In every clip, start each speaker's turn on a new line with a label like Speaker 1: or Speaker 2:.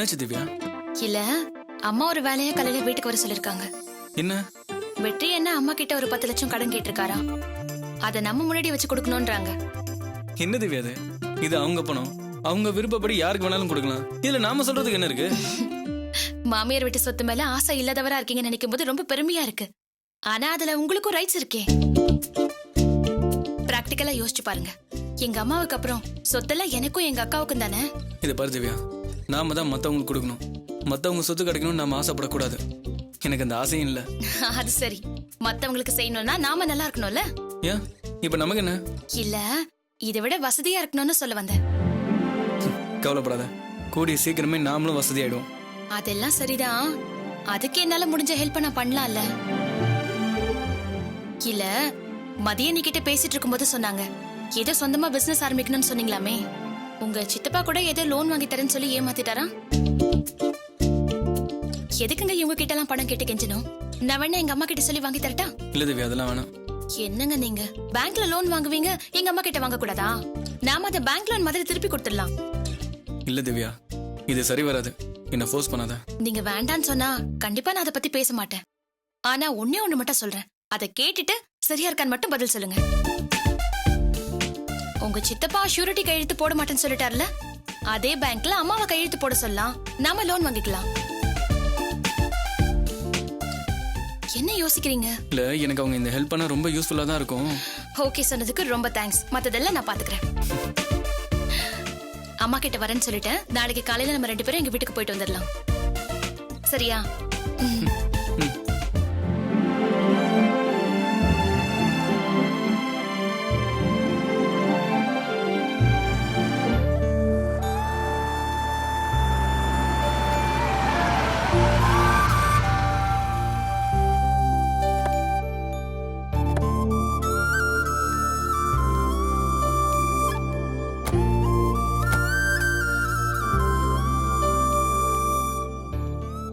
Speaker 1: என்னாச்சு திவ்யா?
Speaker 2: இல்ல, அம்மா ஒரு வேலையா காலையில வீட்டுக்கு வர சொல்லிருக்காங்க.
Speaker 1: என்ன?
Speaker 2: வெற்றி என்ன அம்மா கிட்ட ஒரு 10 லட்சம் கடன் கேட்டிருக்காரா, அத நம்ம முன்னாடி வச்சு கொடுக்கணும்ன்றாங்க.
Speaker 1: என்ன திவ்யா இது? இது அவங்க பணம், அவங்க விருப்பப்படி யாருக்கு வேணாலும் கொடுக்கலாம். இதுல நாம சொல்றதுக்கு என்ன இருக்கு?
Speaker 2: மாமியார் வீட்டு சொத்து மேல ஆசை இல்லாதவரா இருக்கீங்கன்னு நினைக்கும் போது ரொம்ப பெருமையா இருக்கு. ஆனா அதுல உங்களுக்கும் ரைட்ஸ் இருக்கே. பிராக்டிக்கலா யோசிச்சு பாருங்க. எங்க அம்மாவுக்கு அப்புறம் சொத்தெல்லாம் எனக்கும் எங்க அக்காவுக்கும் தானே.
Speaker 1: இதை பாரு திவ்யா, நாம தான் மத்தவங்களுக்கு கொடுக்கணும். மத்தவங்க சொத்து கிடைக்கணும்னு நாம ஆசைப்படக்கூடாது. எனக்கு அந்த ஆசையும் இல்ல.
Speaker 2: அது சரி, மத்தவங்களுக்கு செய்யணும்னா நாம நல்லா இருக்கணும்ல.
Speaker 1: ஏன் இப்ப நமக்கு என்ன?
Speaker 2: இல்ல, இதை விட வசதியா இருக்கணும்னு சொல்ல வந்தேன்.
Speaker 1: கவலைப்படாத, கூடிய சீக்கிரமே நாமளும் வசதி ஆயிடுவோம்.
Speaker 2: அதெல்லாம் சரிதான். அதுக்கு என்னால முடிஞ்ச ஹெல்ப் நான் பண்ணலாம்ல. இல்ல, மதியம் நீ கிட்ட பேசிட்டு இருக்கும்போது சொன்னாங்க ஏதோ சொந்தமா பிசினஸ் ஆரம்பிக்கணும்னு சொன்னீங்களாமே. உங்க சித்தப்பா கூட ஏதோ லோன் வாங்கி தரேன்னு சொல்லி ஏமாத்திட்டாரா? எதுக்குங்க இவங்க கிட்ட எல்லாம் பணம் கேட்டு கெஞ்சணும்? நான் வேணா எங்க அம்மா கிட்ட சொல்லி வாங்கி தரட்டா?
Speaker 1: இல்ல திவ்யா, அதெல்லாம் வேணாம்.
Speaker 2: என்னங்க நீங்க பேங்க்ல லோன் வாங்குவீங்க, எங்க அம்மா கிட்ட வாங்க கூடாதா? நாம அதை பேங்க் லோன் மாதிரி திருப்பி கொடுத்துடலாம்.
Speaker 1: இல்ல திவ்யா, இது சரி வராது. என்ன ஃபோர்ஸ் பண்ணாத.
Speaker 2: நீங்க வேண்டான்னு சொன்னா கண்டிப்பா நான் அதை பத்தி பேச மாட்டேன். ஆனா ஒண்ணே ஒண்ணு மட்டும் சொல்றேன், அதை கேட்டுட்டு சரியா இருக்கான்னு மட்டும் பதில் சொல்லுங்க. உங்க சித்தப்பா ஷூரிட்டி கையெழுத்து போட மாட்டேன்னு சொல்லிட்டார்ல, அதே பேங்க்ல அம்மாவை கையெழுத்து போட சொல்லலாம், நாம லோன் வாங்கிக்கலாம். என்ன யோசிக்கிறீங்க?
Speaker 1: இல்ல, எனக்கு அவங்க இந்த ஹெல்ப் பண்ணா ரொம்ப யூஸ்ஃபுல்லா தான் இருக்கும்.
Speaker 2: ஓகே சொன்னதுக்கு ரொம்ப தேங்க்ஸ். மத்ததெல்லாம் நான் பாத்துக்கிறேன். அம்மா கிட்ட வரேன்னு சொல்லிட்டேன். நாளைக்கு காலையில நம்ம 2 பேரும் எங்க வீட்டுக்கு போயிட்டு வந்துடலாம். சரியா?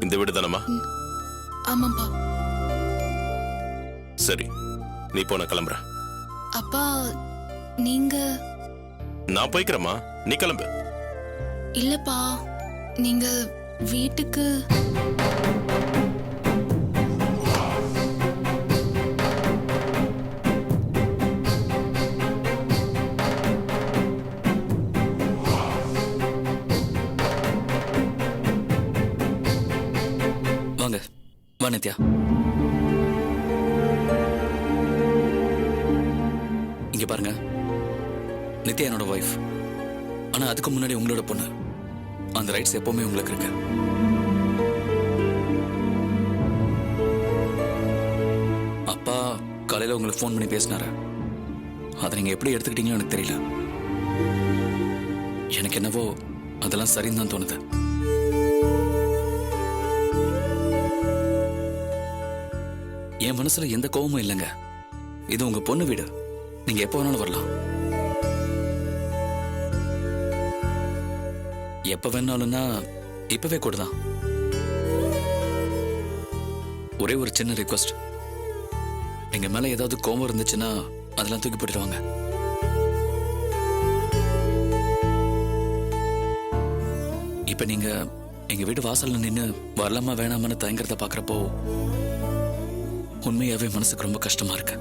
Speaker 3: இந்த வீடு தானம்மா?
Speaker 4: ஆமாப்பா.
Speaker 3: சரி, நீ போன கிளம்புற.
Speaker 4: அப்பா நீங்க?
Speaker 3: நான் போய்க்கிறேம்மா, நீ கிளம்பு.
Speaker 4: இல்லப்பா, நீங்க வீட்டுக்கு
Speaker 5: வாங்க. வா நித்யா. இங்க பாருங்க, நித்யா என்னோட வைஃப். ஆனா அதுக்கு முன்னாடி உங்களோட பொண்ணு. அந்த ரைட்ஸ் எப்பவுமே உங்களுக்கு இருக்கு. அப்பா காலையில உங்களுக்கு ஃபோன் பண்ணி பேசினாரு. அதை நீங்க எப்படி எடுத்துக்கிட்டீங்களோ எனக்கு தெரியல. எனக்கு என்னவோ அதெல்லாம் சரின்னு தான் தோணுது. என் மனசுல எந்த கோவமும் இல்லைங்க. இது உங்க பொண்ணு வீடு, நீங்க எப்ப வேணாலும் வரலாம். எப்ப வேணாலும்னா இப்பவே கூட தான். ஒரே ஒரு சின்ன ரிக்வெஸ்ட், எங்க மேல ஏதாவது கோவம் இருந்துச்சுன்னா அதெல்லாம் தூக்கி போட்டுடுவாங்க. இப்ப நீங்க எங்க வீட்டு வாசல்ல நின்னு வரலாமா வேணாமான்னு தயங்குறத பாக்குறப்போ உண்மையாவே மனசுக்கு ரொம்ப கஷ்டமா இருக்கு.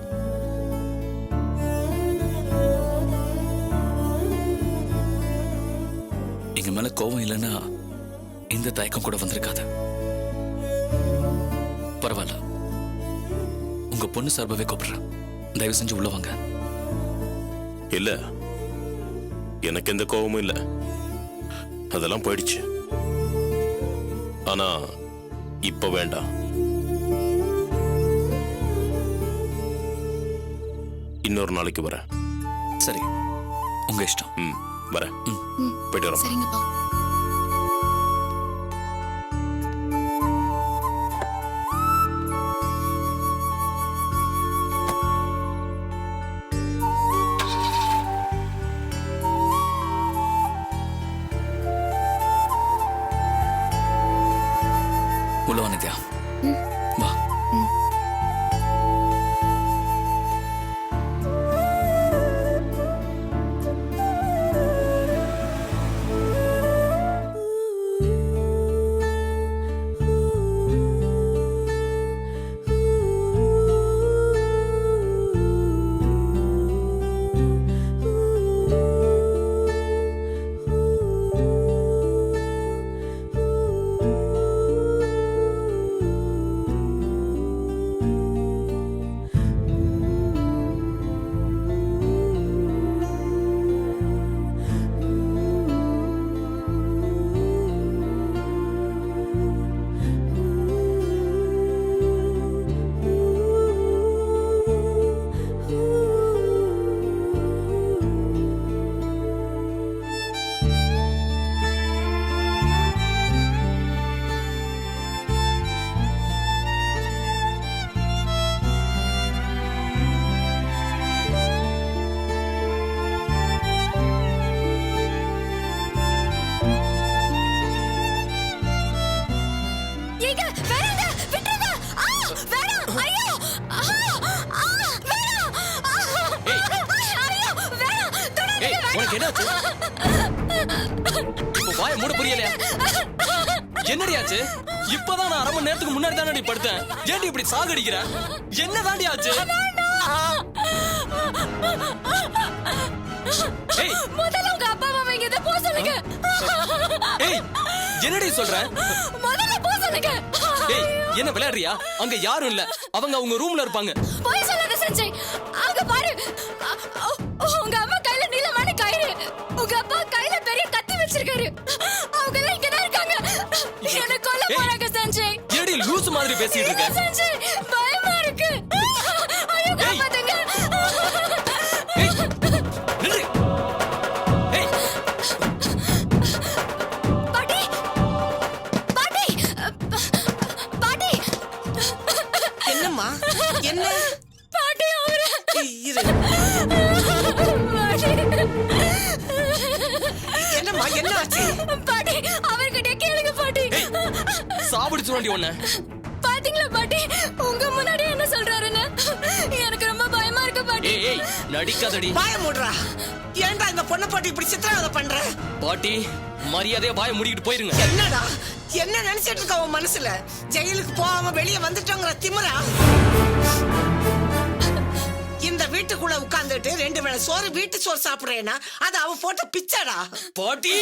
Speaker 5: எங்க மேல கோபம் இல்லைன்னா இந்த தயக்கம் கூட வந்திருக்காது. பரவாயில்ல, உங்க பொண்ணு சார்பாவே கூப்பிடுறேன். தயவு செஞ்சு உள்ள வாங்க.
Speaker 3: இல்ல, எனக்கு எந்த கோபமும் இல்ல, அதெல்லாம் போயிடுச்சு. ஆனா இப்ப வேண்டாம். இன்னொரு நாளைக்கு வரேன்.
Speaker 5: சரி, உங்க இஷ்டம்.
Speaker 3: வரேன். போயிட்டு வரோம்.
Speaker 4: சரிங்கப்பா.
Speaker 5: உள்ள வா நித்யா. வா.
Speaker 1: உனக்கு என்னாச்சு? இப்போ வாயை மூட புரியலையா? என்னடி ஆச்சு? இப்பதான் நான் 1/2 மணி நேரத்துக்கு முன்னாடி தானடி படுத்தேன். ஏன்டி இப்படி சாகடிக்கிற? என்ன தாண்டி ஆச்சு? ஏய்,
Speaker 2: முதல்ல உங்க அப்பா அம்மா இங்க இதை போ சொல்லுங்க.
Speaker 1: ஏய், என்னடி சொல்ற?
Speaker 2: முதல்ல போ சொல்லுங்க.
Speaker 1: ஏய், என்ன விளையாடுறியா? அங்க யாரும் இல்ல. அவங்க ரூம்ல இருப்பாங்க.
Speaker 2: போய் சொல்லாத சஞ்சய். அங்க பாரு. உங்க அம்மா கையில நீலமான கயிறு, உங்க அப்பா கையில பெரிய கத்தி வச்சிருக்காரு. அவங்க எல்லாம் இங்க தான் இருக்காங்க. என்ன கொல்ல போறாங்க சஞ்சய்.
Speaker 1: ஏடி லூஸ் மாதிரி பேசிட்டு இருக்க?
Speaker 2: சஞ்சய், பயமா இருக்கு. ஐயோ, காப்பாத்துங்க.
Speaker 1: ஏய், நில்லு. ஏய்,
Speaker 2: பாட்டி, பாட்டி, பாட்டி,
Speaker 6: என்னம்மா என்ன
Speaker 2: பாட்டி அவரு.
Speaker 6: இரு என்னம்மா என்ன ஆச்சு?
Speaker 2: பாட்டி, அவர்கிட்ட கேளுங்க பாட்டி.
Speaker 1: சாப்பிடுச்சுடி உன்னை.
Speaker 2: பாத்தீங்களா பாட்டி, உங்க முன்னாடி என்ன சொல்றாருன்னு? எனக்கு ரொம்ப பயமா இருக்கு பாட்டி.
Speaker 1: ஏய், ஏய், நடிக்காதடி.
Speaker 6: வாய மூடுறா. ஏன்டா இந்த பொண்ணை போட்டு இப்படி சித்திரவதை பண்ற?
Speaker 1: பாட்டி, மரியாதையா வாயை மூடிக்கிட்டு போயிருங்க.
Speaker 6: என்னடா என்ன நினைச்சிட்டு இருக்க உன் மனசுல? ஜெயிலுக்கு போகாம வெளியே வந்துட்டோங்கிற திமிரா? இந்த வீட்டுக்குள்ள உட்கார்ந்துட்டு 2 வேளை சோறு வீட்டு சோறு சாப்பிடுறேன்னா அது அவ போட்ட பிச்சடா.
Speaker 1: பாட்டி,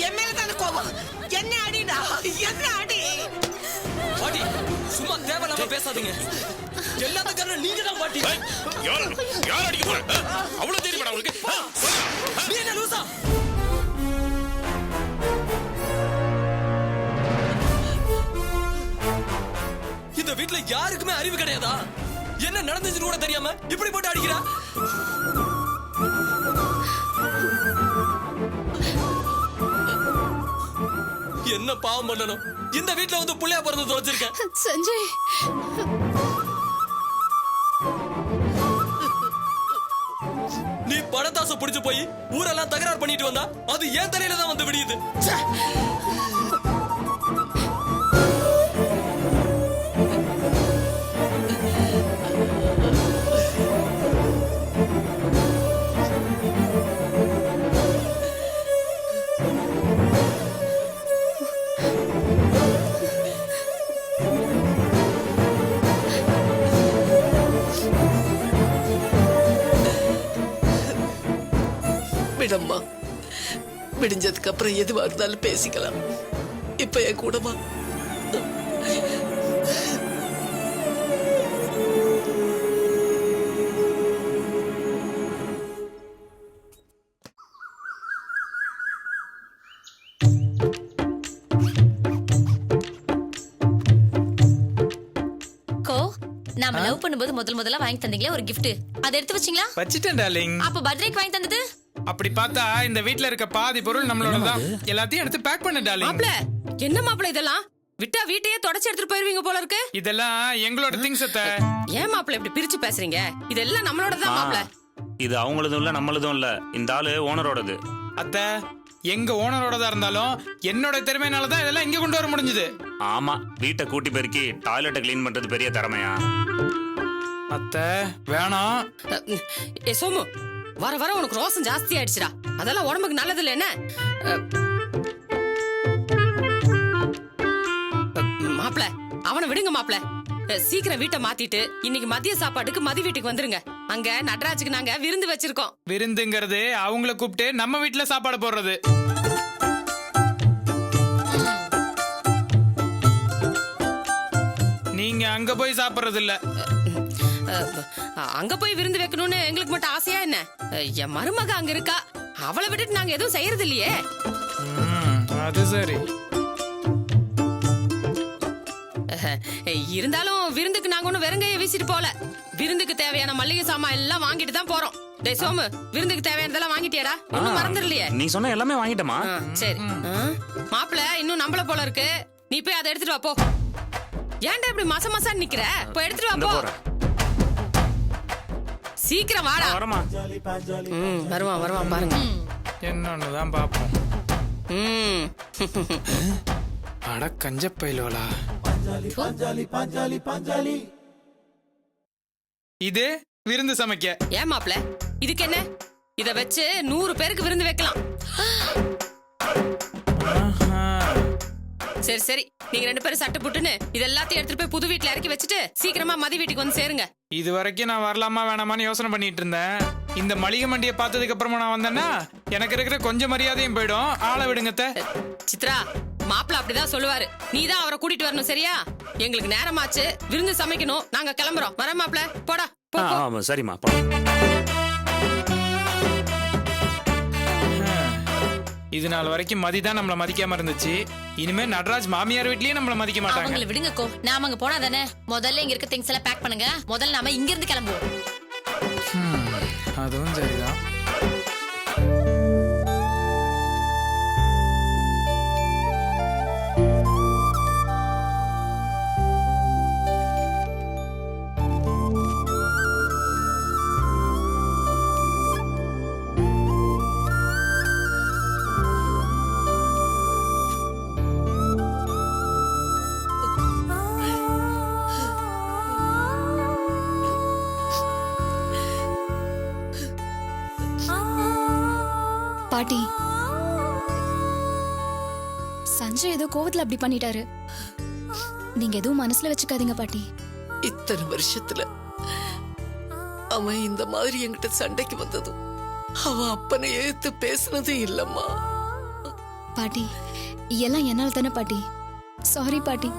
Speaker 6: என் மேல தானே கோபம். என்ன அடிடா, என்ன அடி.
Speaker 1: பாட்டி, சும்மா தேவையில்லாம பேசாதீங்க. எல்லாத்துக்கும் காரணம் நீங்க தான் பாட்டி.
Speaker 3: யார் அடிக்க போற? அவ்வளவு தெரியுமா உங்களுக்கு?
Speaker 1: நீ என்ன லூசா? இந்த வீட்ல யாருக்குமே அறிவு கிடையாதா? என்ன நடந்துச்சுன்னு கூட தெரியாம இப்படி போட்டு அடிக்கிறா? என்ன பாவம் பண்ணணும்? இந்த வீட்ல வந்து புள்ளையா பிறந்து தொலைச்சிருக்கேன்.
Speaker 2: சஞ்சய்,
Speaker 1: நீ பணத்தாசை புடிச்சு போய் ஊரெல்லாம் தகராறு பண்ணிட்டு வந்தா அது ஏன் தலையில தான் வந்து விடியுது.
Speaker 6: விடம்மா, விடிஞ்சதுக்கு அப்புறம் எதுவா இருந்தாலும் பேசிக்கலாம். இப்ப என் கூடமா.
Speaker 2: கோ, நாம லவ் பண்ணும்போது முதல்ல வாங்கி தந்தீங்களே ஒரு gift, அதை எடுத்து வச்சீங்களா?
Speaker 7: வச்சிட்டேன் டார்லிங்.
Speaker 2: அப்ப பர்த்டேக்கு வாங்கி தந்தது?
Speaker 7: அப்படி பார்த்தா இந்த வீட்ல இருக்க பாதி பொருள் நம்மளோட தான். எல்லாத்தையும் எடுத்து பேக் பண்ண டார்லிங்.
Speaker 8: மாப்ள, என்ன மாப்ள இதெல்லாம்? விட்டா வீட்டையே தொடச்சு எடுத்துட்டு போயிருவீங்க போல இருக்கு.
Speaker 7: இதெல்லாம் எங்களோட திங்ஸ் அத்தை.
Speaker 8: ஏன் மாப்ள இப்படி பிரிச்சு பேசுறீங்க? இதெல்லாம் நம்மளோட தான் மாப்ள.
Speaker 9: இது அவங்களதும் இல்ல நம்மளதும் இல்ல, இந்த ஆளு ஓனரோடது.
Speaker 7: அத்தை, எங்க ஓனரோடதா இருந்தாலும் என்னோட திறமையினால தான் இதெல்லாம் இங்க கொண்டு வர முடிஞ்சது.
Speaker 9: ஆமா, வீட்டை கூட்டி பெருக்கி டாய்லெட்டை கிளீன் பண்றது பெரிய திறமையா?
Speaker 7: அத்தை வேணாம்.
Speaker 8: ஏ சோமு, வர வர உனக்கு ரோசம் ஜாஸ்தி ஆயிடுச்சுடா. அதெல்லாம் உடம்புக்கு நல்லது இல்ல என்ன? மாப்ள, அவனை விடுங்க மாப்ள. சீக்கிரம் வீட்டை மாத்திட்டு இன்னைக்கு மதிய சாப்பாட்டுக்கு மதி வீட்டுக்கு வந்துருங்க. அங்க நடராஜுக்கு நாங்க விருந்து வச்சிருக்கோம்.
Speaker 7: விருந்துங்கிறது அவங்கள கூப்பிட்டு நம்ம வீட்டுல சாப்பாடு போடுறது. நீங்க அங்க போய் சாப்பிடுறது இல்ல.
Speaker 8: அங்க போய் விருந்து வைக்கணும்னு எங்களுக்கு மட்டும் ஆசையா என்ன? என் மருமக அங்க இருக்கா, அவளை விட்டுட்டு நாங்க எதுவும் செய்யறது இல்லையே.
Speaker 7: அது சரி.
Speaker 8: இருந்தாலும் விருந்துக்கு நாங்க ஒண்ணும் வெறுங்கைய வீசிட்டு போல. விருந்துக்கு தேவையான மல்லிகை சாமான் எல்லாம் வாங்கிட்டு தான் போறோம். டேய் சோமு, விருந்துக்கு தேவையானதெல்லாம் வாங்கிட்டியாடா? ஒண்ணும் மறந்துடலையே?
Speaker 9: நீ சொன்ன எல்லாமே வாங்கிட்டமா?
Speaker 8: சரி. மாப்பிள இன்னும் நம்மள போல இருக்கு. நீ போய் அதை எடுத்துட்டு வா போ. ஏன்டா இப்படி மசா நிக்கிற? போய் எடுத்துட்டு வா போ. சீக்கிரம் வாடா.
Speaker 9: வரமா?
Speaker 8: வருவான் பாருங்க.
Speaker 7: என்னன்னுதான் பாப்போம். அட கஞ்ச பைலோலா. இது விருந்து சமைக்க.
Speaker 8: ஏன் மாப்ள இதுக்கு என்ன? இத வச்சு 100 பேருக்கு விருந்து வைக்கலாம். சரி சரி, நீங்க 2 பேரும் சட்டை புட்டுன்னு இது எல்லாத்தையும் எடுத்துட்டு போய் புது வீட்டுல இறக்கி வச்சுட்டு சீக்கிரமா மதி வீட்டுக்கு வந்து சேருங்க.
Speaker 7: இது வரைக்கும் நான் வரலாமா வேணாமான்னு யோசனை பண்ணிட்டு இருந்தேன். இந்த மளிகை மண்டியை பார்த்ததுக்கு அப்புறமா நான் வந்தேன்னா எனக்கு இருக்கிற கொஞ்சம் மரியாதையும் போயிடும். ஆளை விடுங்கத்த.
Speaker 8: சித்ரா, மாப்பிள்ள அப்படிதான் சொல்லுவாரு. நீதான் அவரை கூட்டிட்டு வரணும், சரியா? எங்களுக்கு நேரமாச்சு, விருந்து சமைக்கணும், நாங்க கிளம்புறோம். வரேன் மாப்பிள்ள, போடா போ, போ.
Speaker 9: ஆமா சரிம்மா.
Speaker 7: இது நாள் வரைக்கும் மதிதான் நம்மள மதிக்காம இருந்துச்சு. இனிமே நடராஜ் மாமியார் வீட்லயே நம்மள மதிக்க மாட்டாங்க.
Speaker 2: அவங்கள விடுங்கக்கோ, நாம அங்க போனா தானே. முதல்ல இங்க இருக்க திங்ஸ் எல்லாம் பேக் பண்ணுங்க. முதல்ல நாம இங்க இருந்து கிளம்புவோம்.
Speaker 7: அதுவும் சரிதான்.
Speaker 4: பாட்டி, சஞ்சய் ஏதோ கோவத்துல அப்படி பண்ணிட்டாரு. நீங்க எதுவும் மனசுல வச்சுக்காதீங்க பாட்டி.
Speaker 6: இத்தனை வருஷத்துல அவன் இந்த மாதிரி என்கிட்ட சண்டைக்கு வந்ததும் அவன் அப்பனை ஏத்து பேசுனதும் இல்லம்மா.
Speaker 4: பாட்டி, எல்லாம் என்னால தானே பாட்டி. சாரி பாட்டி.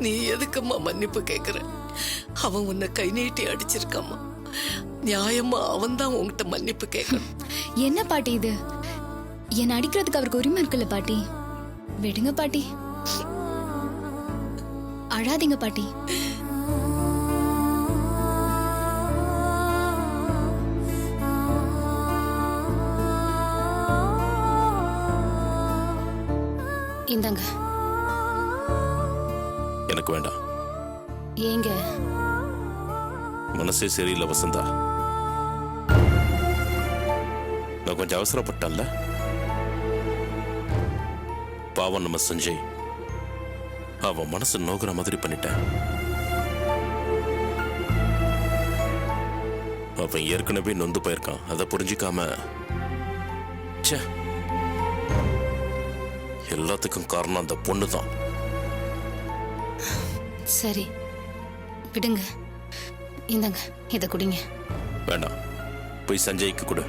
Speaker 6: நீ எதுக்கும்மா மன்னிப்பு கேக்குற? அவன் உன்னை கை நீட்டி அடிச்சிருக்காமா. நியாயமா அவன் தான் உன்கிட்ட மன்னிப்பு கேட்கணும்.
Speaker 4: என்ன பாட்டி இது? என்ன அடிக்கிறதுக்கு அவருக்கு உரிமை இருக்குல்ல பாட்டி. விடுங்க பாட்டி, அழாதீங்க பாட்டி. இந்தாங்க.
Speaker 3: எனக்கு வேண்டாம்.
Speaker 4: ஏங்க?
Speaker 3: மனசே சரியில்லை வசந்தா. நான் கொஞ்சம் அவசரப்பட்டேன்ல. பாவம் நம்ம சஞ்சய். அவன் மனசு நோக்குற மாதிரி பண்ணிட்டேன். அவன் ஏற்கனவே நொந்து போயிருக்கான். அதை புரிஞ்சுக்காம ச்சே, எல்லாத்துக்கும் காரணம் அந்த பொண்ணு தான்.
Speaker 4: சரி விடுங்க. இந்தாங்க, இத குடிங்க.
Speaker 3: வேண்டாம், போய் சஞ்சய்க்கு கொடு.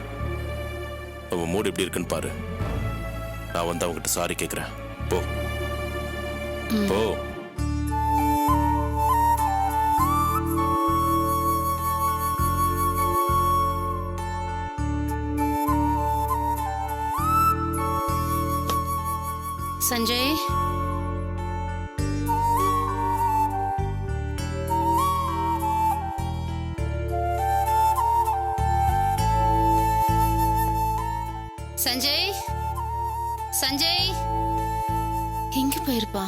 Speaker 3: அவன் மூடு எப்படி இருக்குன்னு பாரு. நான் வந்து அவங்ககிட்ட சாரி கேட்கிறேன். போ போ.
Speaker 4: சஞ்சய், சஞ்சய், சஞ்சய் எங்க போயிருப்பா?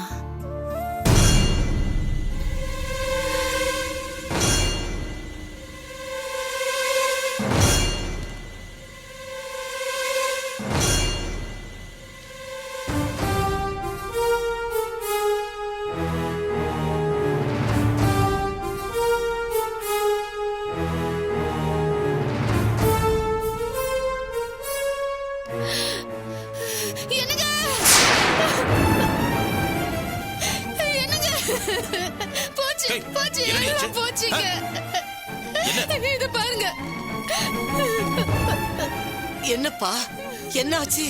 Speaker 8: இது பாருங்க.
Speaker 6: என்னப்பா, என்னாச்சு?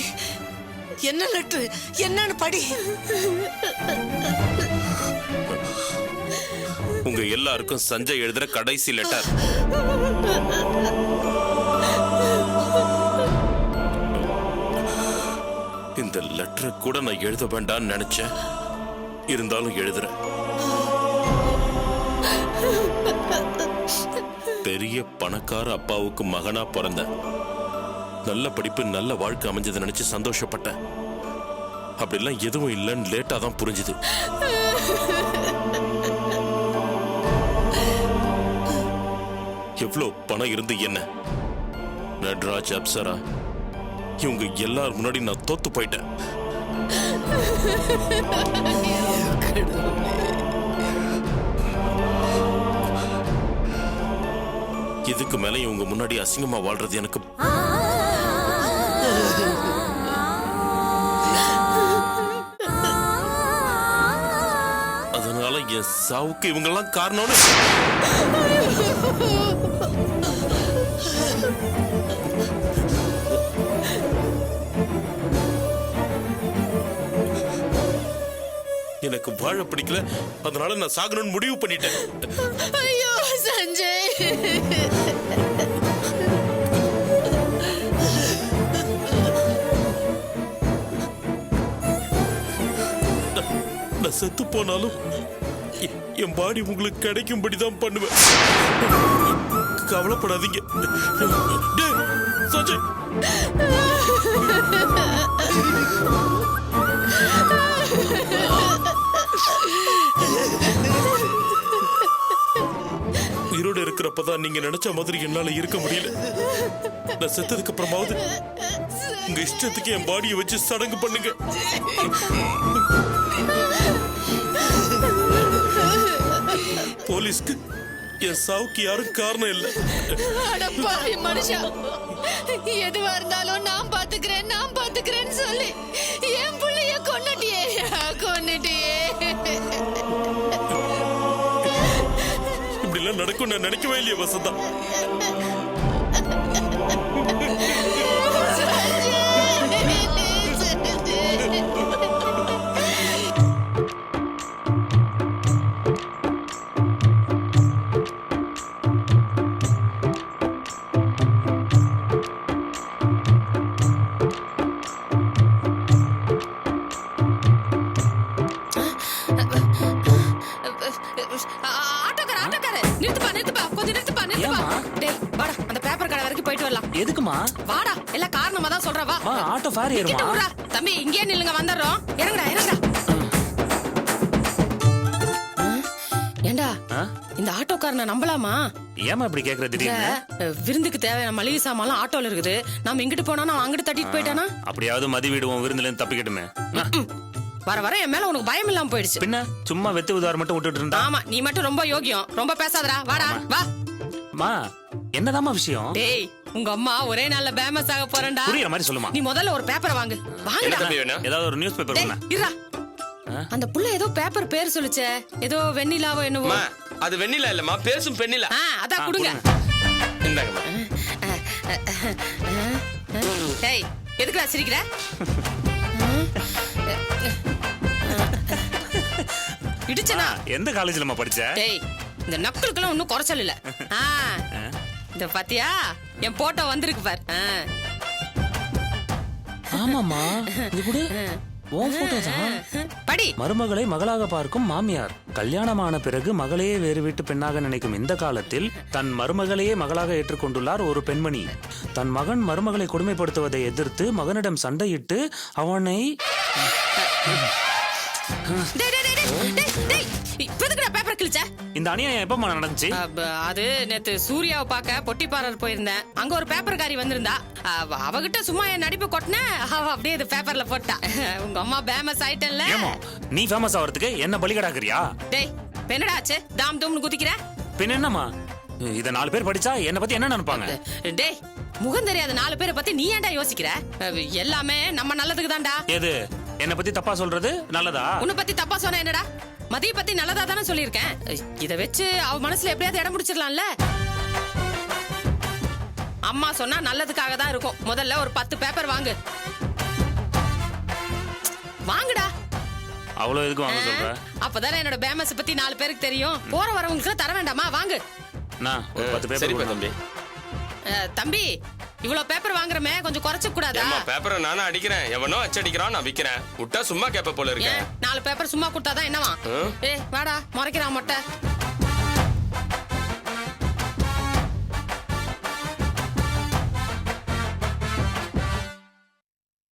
Speaker 6: என்ன லெட்டர்? என்னன்னு படி.
Speaker 3: உங்க எல்லாருக்கும் சஞ்சய் எழுதுற கடைசி லெட்டர். இந்த லெட்டரை கூட நான் எழுத வேண்டாம்னு நினைச்சேன். இருந்தாலும் எழுதுறேன். பெரிய பணக்கார அப்பாவுக்கு மகனா பிறந்த, நல்ல படிப்பு நல்ல வாழ்க்கை அமைஞ்சதை நினைச்சு சந்தோஷப்பட்டேன். அப்படிலாம் எதுவும் இல்லைன்னு லேட்டா தான் புரிஞ்சுது. எவ்வளவு பணம் இருந்து என்ன, நடராஜ், அப்சரா இவங்க எல்லாரும் முன்னாடி நான் தோத்து போயிட்டேன். இதுக்கு மேல இவங்க முன்னாடி அசிங்கமா வாழ்றது எனக்கு அதனால என் சாவுக்கு இவங்கெல்லாம் காரணம்னு எனக்கு வாழ பிடிக்கல, அதனால நான் சாகணும்னு முடிவு பண்ணிட்டேன்.
Speaker 6: ஐயோ சஞ்சய்,
Speaker 3: நான் செத்து போனாலும் என் பாடி உங்களுக்கு கிடைக்கும்படிதான் பண்ணுவேன். கவலைப்படாதீங்க. டேய், சஞ்சய். உயிரோடு இருக்கிறப்பதான் நீங்க நினைச்ச மாதிரி என்னால இருக்க முடியல. நான் செத்ததுக்கு அப்புறமாவது உங்க இஷ்டத்துக்கு என் பாடியை வச்சு சடங்கு பண்ணுங்க. போலீஸ்க்கு என் சாவுக்கு யாரும் காரணம் இல்லை.
Speaker 6: அடப்பா மனுஷா, எதுவா இருந்தாலும் நான் பாத்துக்கிறேன்னு சொல்லி என் புள்ளைய கொன்னுட்டியே.
Speaker 3: இப்படி எல்லாம் நடக்கும் நான் நினைக்கவே இல்லையே வசந்தா.
Speaker 10: எதுக்குமா?
Speaker 8: வாடா, எல்லாம் காரணமா தான் சொல்றா. வா
Speaker 10: ஆட்டோ ஃபேர் ஏறுமா?
Speaker 8: தம்பி இங்கே நில்லுங்க, வந்துடுறோம். இறங்குடா. ஏண்டா இந்த ஆட்டோக்காரனை நம்பலாமா?
Speaker 9: ஏமா இப்படி கேக்குற திடீர்னு?
Speaker 8: விருந்துக்கு தேவையான மளிகை சாமான் ஆட்டோல இருக்குது. நாம இங்கிட்டு போனா அவன் அங்கிட்டு தட்டிட்டு போயிட்டானா?
Speaker 9: அப்படியாவது மதி விடுவோம், விருந்துல இருந்து தப்பிக்கட்டுமே.
Speaker 8: வர வர என் மேல உனக்கு பயம் இல்லாம போயிடுச்சு.
Speaker 9: பின்ன சும்மா வெத்து உதாரம் மட்டும் விட்டுட்டு இருந்தா?
Speaker 8: ஆமா, நீ மட்டும் ரொம்ப யோகியம். ரொம்ப பேசாதடா. வாடா வா.
Speaker 10: மா என்னதாம்மா விஷயம்?
Speaker 8: டேய், உங்க அம்மா ஒரே நாள்ல ஃபேமஸ் ஆக போறேன்டா.
Speaker 9: புரியுற மாதிரி சொல்லுமா.
Speaker 8: நீ முதல்ல ஒரு பேப்பரை வாங்குடா.
Speaker 9: ஏதாவது ஒரு நியூஸ் பேப்பர்
Speaker 8: டேய், இருடா. அந்த புள்ள ஏதோ பேப்பர் பேர் சொல்லுச்சே, ஏதோ வெண்ணிலாவோ என்னவோ.
Speaker 1: அது வெண்ணிலா இல்லம்மா, பேசும் பெண்ணிலா.
Speaker 8: அதான் கொடுங்க.
Speaker 1: இந்தாங்கம்மா.
Speaker 8: டேய், எதுக்குடா சிரிக்கிற? இடிச்சனா?
Speaker 9: எந்த காலேஜ்லமா படிச்ச?
Speaker 8: டேய், இந்த நக்கலுக்குலாம் ஒன்னும் குறைச்சல் இல்ல. இந்த பாத்தியா என் போட்டோ வந்திருக்கு பார்.
Speaker 10: ஆமாமா, இது கூட உன் போட்டோ தான்.
Speaker 8: படி.
Speaker 10: மருமகளை மகளாக பார்க்கும் மாமியார். கல்யாணமான பிறகு மகளையே வேறு வீட்டு பெண்ணாக நினைக்கும் இந்த காலத்தில் தன் மருமகளையே மகளாக ஏற்றுக்கொண்டுள்ளார் ஒரு பெண்மணி. தன் மகன் மருமகளை கொடுமைப்படுத்துவதை எதிர்த்து மகனிடம் சண்டையிட்டு அவனை
Speaker 8: பேப்பர் கிழிச்ச.
Speaker 9: இந்த அநியாயம் எப்பமா நடந்துச்சு?
Speaker 8: அது நேத்து சூர்யாவை பார்க்க பொட்டிப்பாரர் போயிருந்தேன். அங்க ஒரு பேப்பர் காரி வந்திருந்தா. அவகிட்ட சும்மா என் நடிப்பு கொட்டின, அவ அப்படியே இது பேப்பர்ல போட்டா. உங்க அம்மா ஃபேமஸ் ஆயிட்டல்ல.
Speaker 9: நீ ஃபேமஸ் ஆவறதுக்கு என்ன பலிகடாக்குறியா?
Speaker 8: டேய், என்னடா ஆச்சு? தாம் தூம்னு குதிக்கிற.
Speaker 9: பின்ன என்னமா, இத 4 பேர் படிச்சா என்ன பத்தி என்ன நினைப்பாங்க?
Speaker 8: டேய், முகம் தெரியாத 4 பேரை பத்தி நீ ஏன்டா யோசிக்கிற? எல்லாமே நம்ம நல்லதுக்கு தான்டா.
Speaker 9: எது என்ன பத்தி தப்பா சொல்றது நல்லதா?
Speaker 8: உன்னை பத்தி தப்பா சொன்ன என்னடா? மதிய பத்தி நல்லதா தானே சொல்லியிருக்கேன். இத வச்சு அவ மனசுல எப்படியாவது இடம் பிடிச்சிடலாம்ல. அம்மா சொன்னா நல்லதுக்காக தான் இருக்கும். முதல்ல ஒரு 10 பேப்பர் வாங்கு. வாங்குடா.
Speaker 9: அவ்வளவு எதுக்கு வாங்க சொல்ற?
Speaker 8: அப்பதானே என்னோட ஃபேமஸ் பத்தி 4 பேருக்கு தெரியும். போற வரவங்களுக்கு தர வேண்டாமா? வாங்கு.
Speaker 9: நான் ஒரு 10 பேப்பர்
Speaker 1: தம்பி.
Speaker 8: தம்பி, இவ்வளவு பேப்பர் வாங்குறமே, கொஞ்சம் குறைச்சு கூடாதா?
Speaker 1: பேப்பரை நானும் அடிக்கிறேன், எவனோ அச்சடிக்கிறான், நான் விக்கிறேன். விட்டா சும்மா கேப்ப போல இருக்கேன்.
Speaker 8: 4 பேப்பர் சும்மா கொடுத்தாதான் என்னவா? வாடா, முறைக்கிறான் மொட்டை.